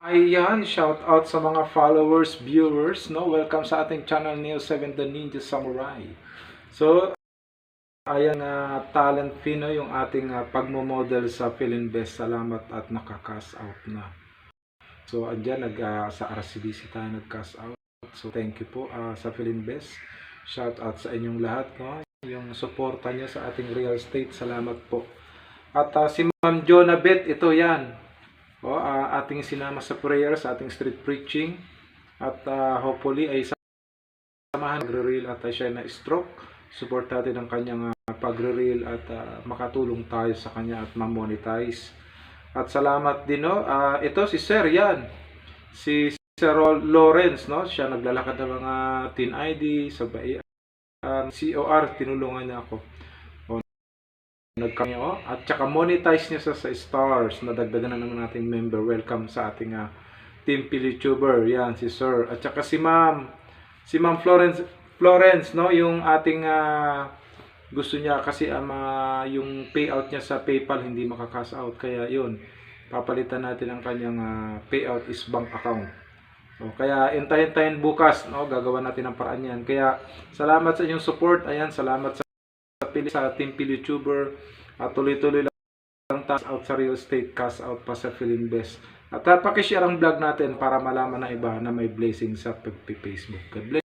Ayan, shout out sa mga followers, viewers, no? Welcome sa ating channel Neo7 The Ninja Samurai. So, ayan talent fee, no? Yung ating pagmo-model sa Philinvest. Salamat at naka-cash out na. So, andyan, sa RCBC tayo nag-cash out. So, thank you po sa Philinvest. Shout out sa inyong lahat, no? Yung suporta nyo sa ating real estate. Salamat po. At si Ma'am Jonah Bet, ito yan. Ating sinama sa prayer sa ating street preaching at hopefully ay samahan magre-reel at siya na stroke. Support natin ang kanyang pagre-reel at makatulong tayo sa kanya at ma-monetize. At salamat din, no. Ito si Sir yan. Si Sir Lawrence, no. Siya naglalakad ng mga Teen ID sa COR, tinulungan niya ako. At saka monetize niya sa stars. Nadagdagan na naman nating member. Welcome sa ating team PiliTuber. Yan si Sir. At saka si Ma'am Florence, no, yung ating gusto niya kasi yung payout niya sa PayPal hindi makaka-cash out, kaya yun papalitan natin ang kanyang payout is bank account. So, kaya intayin bukas, no, gagawa natin ang paraan yan. Kaya salamat sa inyong support. Ayan, salamat sa team PiliTuber. Tuloy-tuloy lang cash out sa real estate, cash out pa sa Philinvest. At pakishare ang vlog natin para malaman ng iba na may blessing sa pag-Facebook. God bless.